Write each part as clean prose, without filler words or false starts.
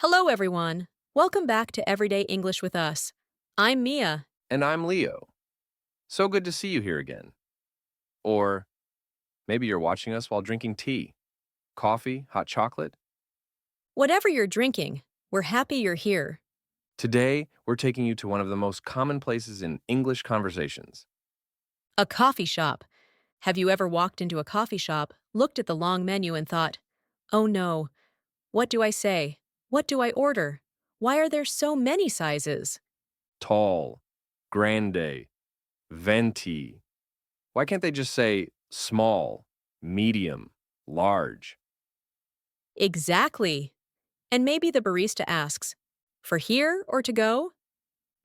Hello, everyone. Welcome back to Everyday English with us. I'm Mia. And I'm Leo. So good to see you here again. Or maybe you're watching us while drinking tea, coffee, hot chocolate. Whatever you're drinking, we're happy you're here. Today, we're taking you to one of the most common places in English conversations. A coffee shop. Have you ever walked into a coffee shop, looked at the long menu, and thought, oh no, what do I say? What do I order? Why are there so many sizes? Tall, grande, venti. Why can't they just say small, medium, large? Exactly. And maybe the barista asks, for here or to go?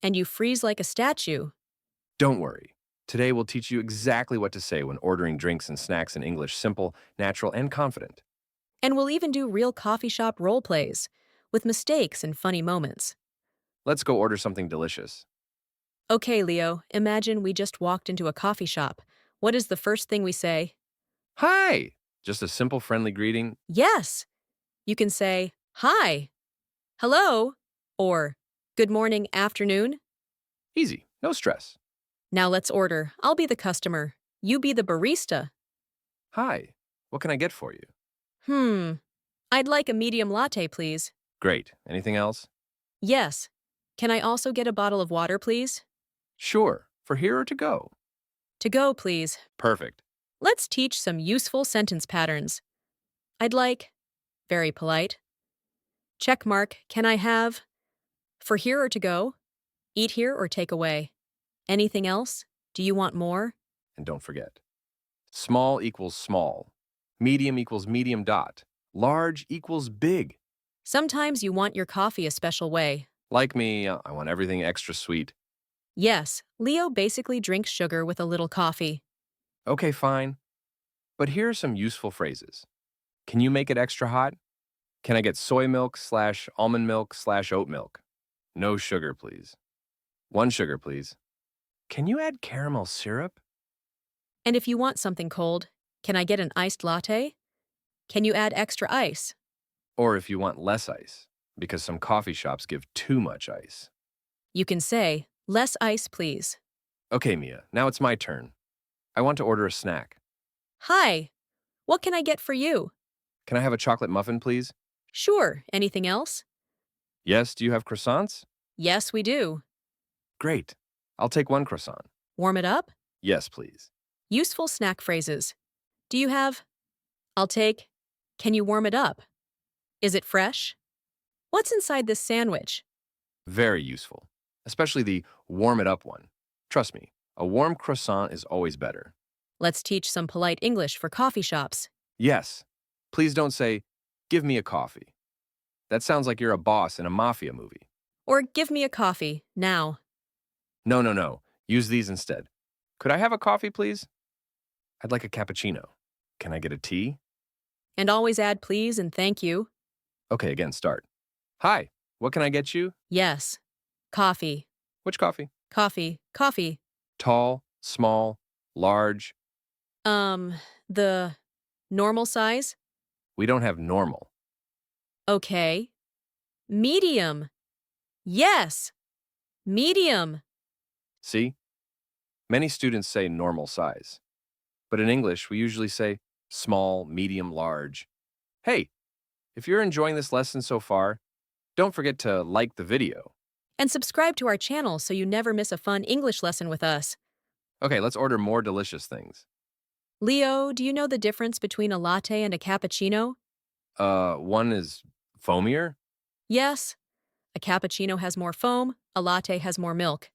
And you freeze like a statue. Don't worry. Today, we'll teach you exactly what to say when ordering drinks and snacks in English simple, natural, and confident. And we'll even do real coffee shop role plays with mistakes and funny moments. Let's go order something delicious. Okay, Leo, imagine we just walked into a coffee shop. What is the first thing we say? Hi! Just a simple, friendly greeting. Yes! You can say, hi, hello, or good morning, afternoon. Easy, no stress. Now let's order. I'll be the customer. You be the barista. Hi, what can I get for you? Hmm. I'd like a medium latte, please. Great. Anything else? Yes. Can I also get a bottle of water, please? Sure. For here or to go? To go, please. Perfect. Let's teach some useful sentence patterns. I'd like, very polite. Check mark, can I have? For here or to go? Eat here or take away? Anything else? Do you want more? And don't forget. Small equals small. Medium equals medium dot. Large equals big. Sometimes you want your coffee a special way. Like me, I want everything extra sweet. Yes, Leo basically drinks sugar with a little coffee. Okay, fine. But here are some useful phrases. Can you make it extra hot? Can I get soy milk / almond milk / oat milk? No sugar, please. One sugar, please. Can you add caramel syrup? And if you want something cold, can I get an iced latte? Can you add extra ice? Or if you want less ice, because some coffee shops give too much ice. You can say, less ice, please. Okay, Mia, now it's my turn. I want to order a snack. Hi, what can I get for you? Can I have a chocolate muffin, please? Sure, anything else? Yes, do you have croissants? Yes, we do. Great. I'll take one croissant. Warm it up? Yes, please. Useful snack phrases. Do you have? I'll take. Can you warm it up? Is it fresh? What's inside this sandwich? Very useful, especially the warm it up one. Trust me, a warm croissant is always better. Let's teach some polite English for coffee shops. Yes, please don't say, give me a coffee. That sounds like you're a boss in a mafia movie. Or give me a coffee, now. No, no, no. Use these instead. Could I have a coffee, please? I'd like a cappuccino. Can I get a tea? And always add please and thank you. Okay, again, start. Hi, what can I get you? Yes. Coffee. Which coffee? Coffee. Coffee. Tall, small, large. The normal size? We don't have normal. Okay. Medium. Yes. Medium. See? Many students say normal size. But in English, we usually say small, medium, large. Hey, if you're enjoying this lesson so far, don't forget to like the video. And subscribe to our channel so you never miss a fun English lesson with us. Okay, let's order more delicious things. Leo, do you know the difference between a latte and a cappuccino? One is foamier Yes. A cappuccino has more foam, a latte has more milk.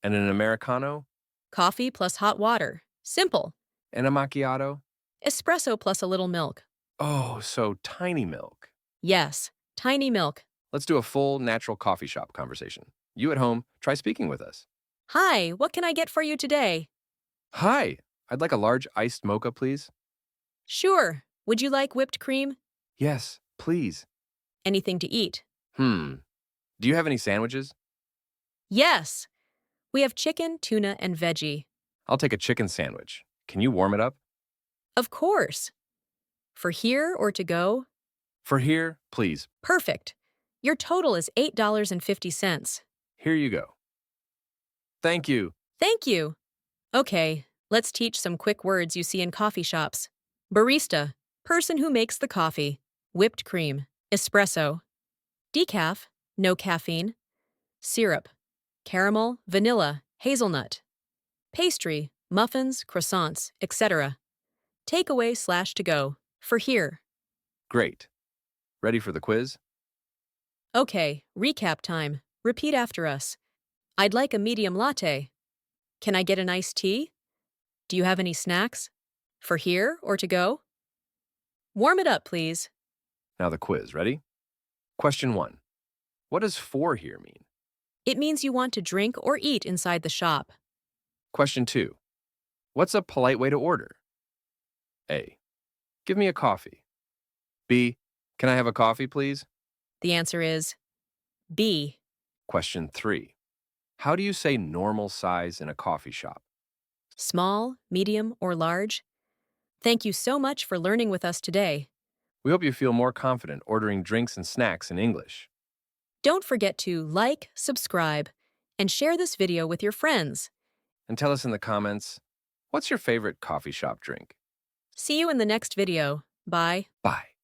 and an Americano Coffee plus hot water. Simple. and a macchiato. Espresso plus a little milk. Oh, so tiny milk. Yes. Tiny milk. Let's do a full natural coffee shop conversation. You at home, try speaking with us. Hi, what can I get for you today? Hi, I'd like a large iced mocha, please. Sure. Would you like whipped cream? Yes, please. Anything to eat? Do you have any sandwiches? Yes. We have chicken, tuna, and veggie. I'll take a chicken sandwich. Can you warm it up? Of course. For here or to go? For here, please. Perfect. Your total is $8.50. Here you go. Thank you. Thank you. Okay, let's teach some quick words you see in coffee shops. Barista, person who makes the coffee. Whipped cream, espresso. Decaf, no caffeine. Syrup, caramel, vanilla, hazelnut. Pastry, muffins, croissants, etc. Takeaway/to-go, for here. Great. Ready for the quiz? Okay, recap time. Repeat after us. I'd like a medium latte. Can I get an iced tea? Do you have any snacks? For here or to go? Warm it up, please. Now the quiz. Ready? Question 1. What does for here mean? It means you want to drink or eat inside the shop. Question 2. What's a polite way to order? A. Give me a coffee. B. Can I have a coffee, please? The answer is B. Question 3. How do you say normal size in a coffee shop? Small, medium, or large? Thank you so much for learning with us today. We hope you feel more confident ordering drinks and snacks in English. Don't forget to like, subscribe, and share this video with your friends. And tell us in the comments, what's your favorite coffee shop drink? See you in the next video. Bye. Bye.